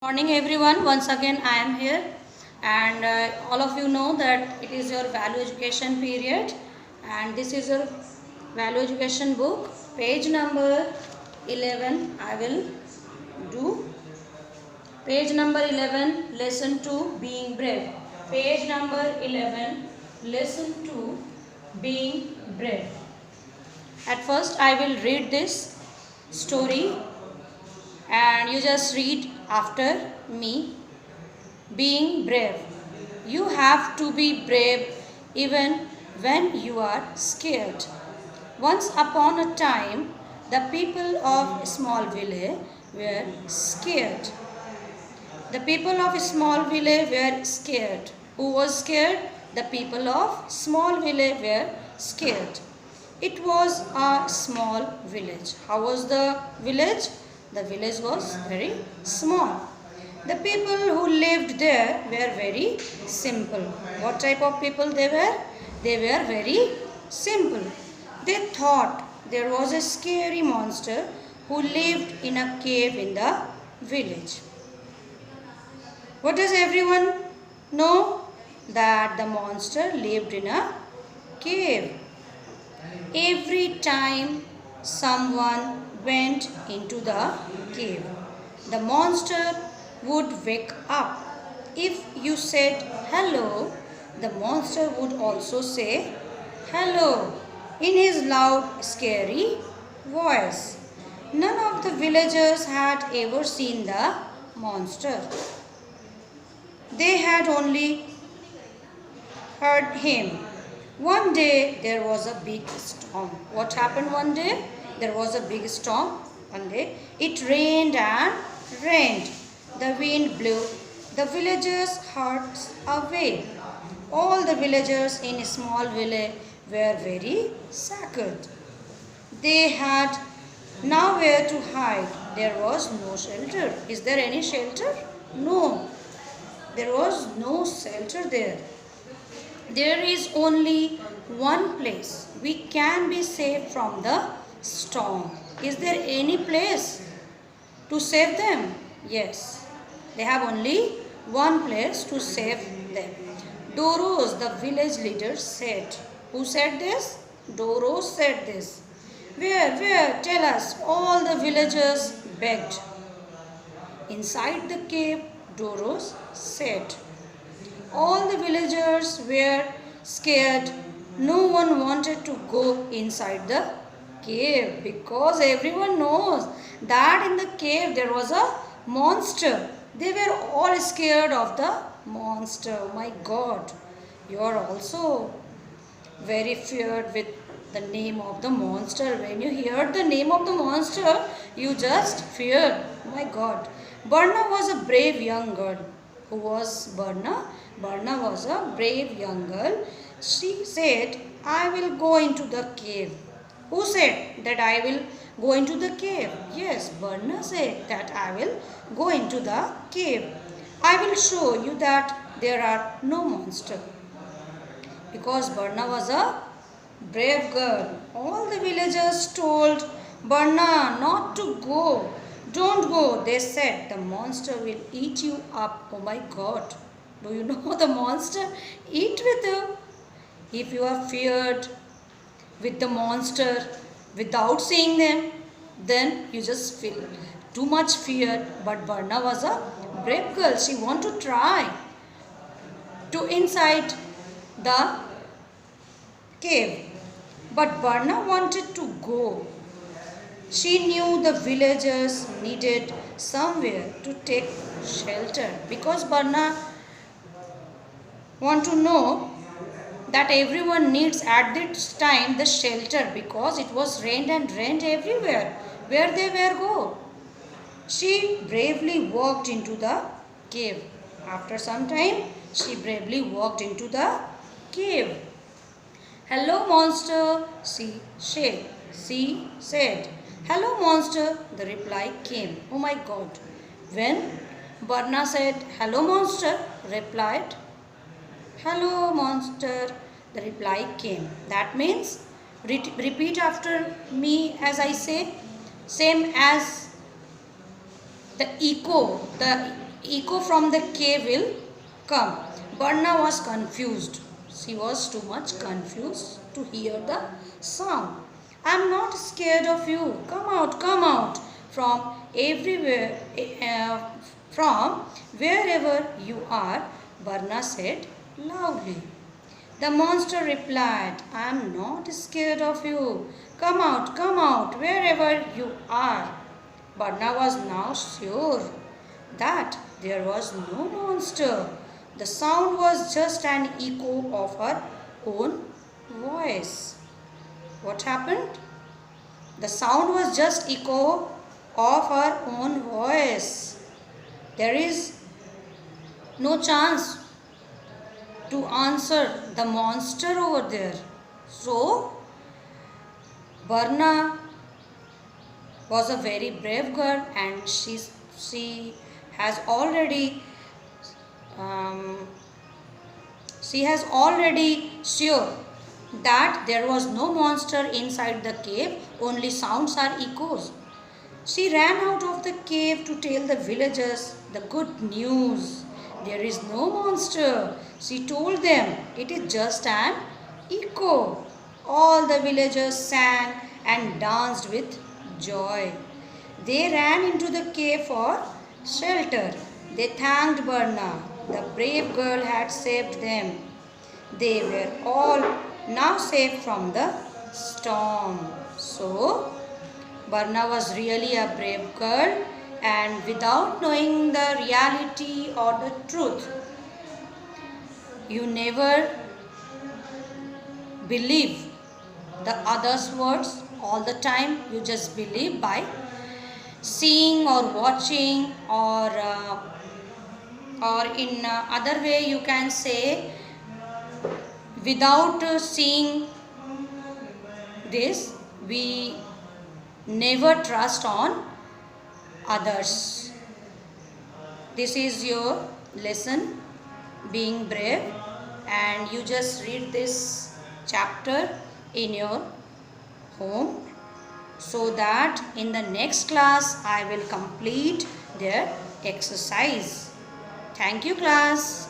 Morning everyone, once again I am here and all of you know that it is your value education period and this is your value education book, page number 11. I will do page number 11, lesson 2, being brave. Page number 11, lesson 2, being brave. At first I will read this story and you just read after me. Being brave. You have to be brave even when you are scared. Once upon a time, the people of a small village were scared. The people of a small village were scared. Who was scared? The people of small village were scared. It was a small village. How was the village? The village was very small. The people who lived there were very simple. What type of people they were? They were very simple. They thought there was a scary monster who lived in a cave in the village. What does everyone know? That the monster lived in a cave. Every time someone went into the cave, the monster would wake up. If you said hello, the monster would also say hello in his loud, scary voice. None of the villagers had ever seen the monster. They had only heard him. One day there was a big storm. What happened one day? There was a big storm one day. It rained and rained. The wind blew the villagers' hearts away. All the villagers in a small village were very sad. They had nowhere to hide. There was no shelter. Is there any shelter? No. There was no shelter there. There is only one place we can be saved from the storm. Is there any place to save them? Yes. They have only one place to save them. Doros, the village leader, said. Who said this? Doros said this. Where? Tell us. All the villagers begged. Inside the cave, Doros said. All the villagers were scared. No one wanted to go inside the cave because everyone knows that in the cave there was a monster. They were all scared of the monster. Oh my God, you are also very feared with the name of the monster. When you hear the name of the monster, you just fear. Oh my God. Barna was a brave young girl. Who was Barna? Barna was a brave young girl. She said, I will go into the cave. Who said that I will go into the cave? Yes, Barna said that I will go into the cave. I will show you that there are no monsters. Because Barna was a brave girl. All the villagers told Barna not to go. Don't go, they said. The monster will eat you up. Oh my God. Do you know the monster eat with you? If you are feared with the monster without seeing them, then you just feel too much fear. But Barna was a brave girl. She wanted to try to inside the cave. But Barna wanted to go. She knew the villagers needed somewhere to take shelter because Barna want to know that everyone needs at this time the shelter because it was rained and rained everywhere. Where they were go? She bravely walked into the cave. After some time, she bravely walked into the cave. Hello, monster, she said. Hello, monster, the reply came. Oh my God. When Barna said, hello, monster, replied, hello, monster, the reply came. That means, repeat after me as I say, same as the echo, the echo from the cave will come. Barna was confused. She was too much confused to hear the sound. I'm not scared of you. Come out from everywhere, from wherever you are, Barna said loudly. The monster replied, I am not scared of you. Come out, wherever you are. Barna was now sure that there was no monster. The sound was just an echo of her own voice. What happened? The sound was just echo of her own voice. There is no chance to answer the monster over there. So, Barna was a very brave girl, and she has already she has already sure that there was no monster inside the cave, only sounds are echoes. She ran out of the cave to tell the villagers the good news. There is no monster. She told them it is just an echo. All the villagers sang and danced with joy. They ran into the cave for shelter. They thanked Barna. The brave girl had saved them. They were all now safe from the storm. So, Barna was really a brave girl, and without knowing the reality or the truth, you never believe the others' words all the time. You just believe by seeing or watching, or in other way you can say without seeing this, we never trust on others. This is your lesson, being brave, and you just read this chapter in your home, so that in the next class I will complete their exercise. Thank you, class.